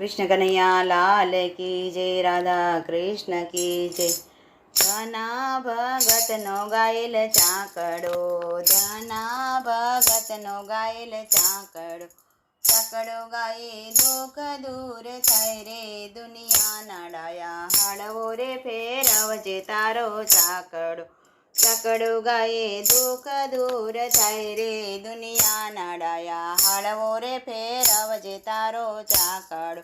कृष्ण कन्हैया लाल की जय, राधा कृष्ण की जय। धना भगत नो गायेल चाकड़ो, धना भगत नो गायेल चाकड़ो, चाकड़ो गाये दुख दूर थाय रे, दुनिया नाडाया हाड़वो रे फेरवजे तारो चाकड़ो, चाकड़ो गाये दुख दूर थाय रे, दुनिया नाडाया हाड़वो रे फेरवजे तारो चाकड़ो।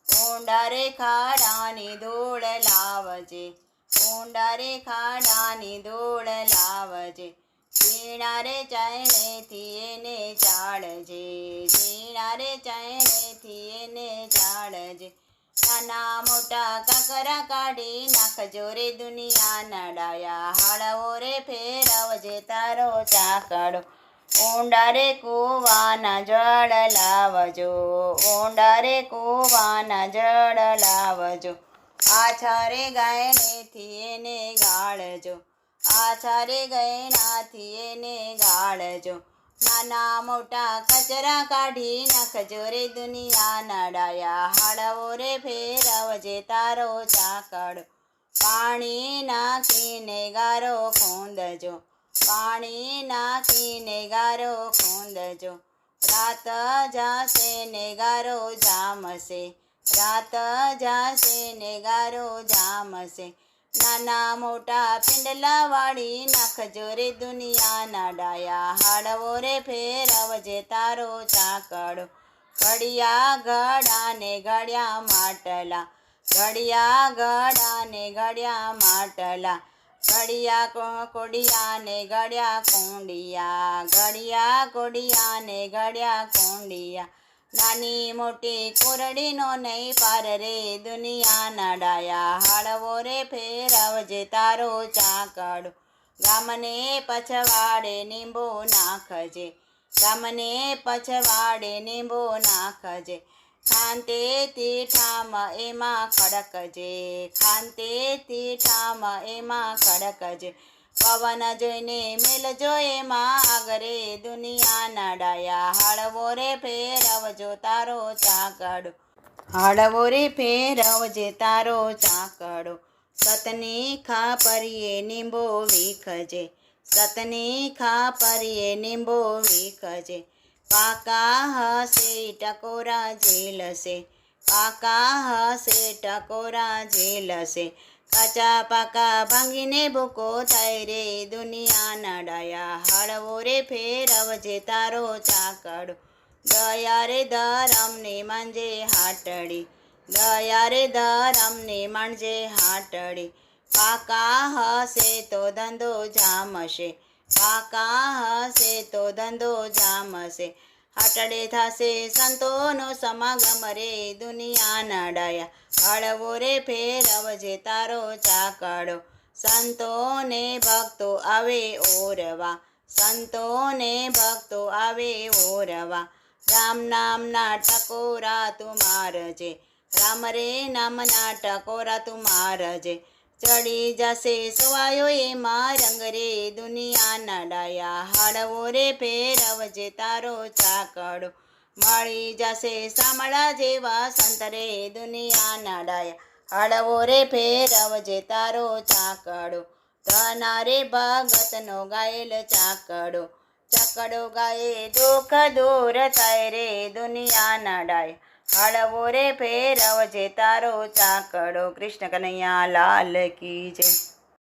ऊंडा रे खाडानी धूळ लावजे, ऊंडा रे खाडानी धूळ लावजे, ઝીણા રે ચૈણેથી એને ચાળજે, ઝીણા રે ચૈણેથી એને ચાળજે, નાના મોટા કાંકરા કાઢી નાખજો રે, દુનિયા નડાયા હાળવો રે ફેરવજે તારો ચાકડો, ઊંડા રે કૂવાના જળ લાવજો, ઊંડા રે કૂવાના જળ લાવજો, આછા રે ગાયનેથી એને ગાળજો, આછા રે ગયણાથી એને ગાળજો, નાના મોટા કચરા કાઢી નાખજો રે, દુનિયા નડાયા હાળવો રે ફેરવજે તારો ચાકડો, પાણી નાખીને ગારો ખૂંદજો, પાણી નાખીને ગારો ખૂંદજો, રાત જાશે ને ગારો જામશે, રાત જાશે ને ગારો જામશે, નાના મોટા પિંડલા વાળી નાખજો રે, દુનિયા નડાયા હાળવો રે ફેરવજે તારો ચાકડો, ઘડિયા ગળાને ઘડ્યા માટલા, ઘડિયા ગળાને ઘડ્યા માટલા, ઘડિયા કોડિયાને ઘડ્યા કુંડિયા, ઘડિયા કોડિયાને ઘડ્યા કુંડિયા, નાની મોટી કોરડીનો નહીં પાર રે, દુનિયા નડાયા હાળવો રે ફેરવજે તારો ચાકડો, ગામને પછવાડે નીંબો નાખજે, ગામને પછવાડે નીંબો નાખજે, ખાંતેથી ઠામ એમાં ખડકજે, ખાંતેથી ઠામ એમાં ખડકજે, પવન જોઈને મેલજો એમાં આગરે, દુનિયા નડાયા હાળવો રે ફેરવજો તારો ચાકડો, હાળવો રે ફેરવજે તારો ચાકડો, સતની ખાપરીએ નીંબો વીખજે, સતની ખાપરીએ નીંબો વીખજે, પાકા હશે ટકોરા ઝીલશે, પાકા હશે ટકોરા ઝીલશે, કાચા પાકા ભાંગીને ભૂકો થાય રે, દુનિયા નડાયા હાળવો રે ફેરવજે તારો ચાકડો, દયા રે ધરમને માંજે હાટડી, દયા રે ધરમને માંજે હાટડી, પાકા હશે તો ધંધો જામશે, પાકા હશે તો ધંધો જામશે, હાટડે થશે સંતોનો સમાગમ રે, દુનિયા નડાયા હાળવો રે ફેરવજે તારો ચાકડો, સંતોને ભક્તો આવે ઓરવા, સંતોને ભક્તો આવે ઓરવા, રામ નામના ટકોરા તું મારજે, રામ રે નામના ટકોરા તું મારજે, ચડી જશે સવાયો એમાં રંગ રે, દુનિયા નડાયા હાળવો રે ફેરવજે તારો ચાકડો, મળી જશે શામળા જેવા સંત રે, દુનિયા નડાયા હાળવો રે ફેરવજે તારો ચાકડો, ધના રે ભગતનો ગાયેલ ચાકડો, ચાકડો ગાયે દુઃખ દૂર થાય રે, દુનિયા નડાય હાળવો રે ફેરવજે તારો ચાકડો। કૃષ્ણ કનૈયા લાલ કી જય।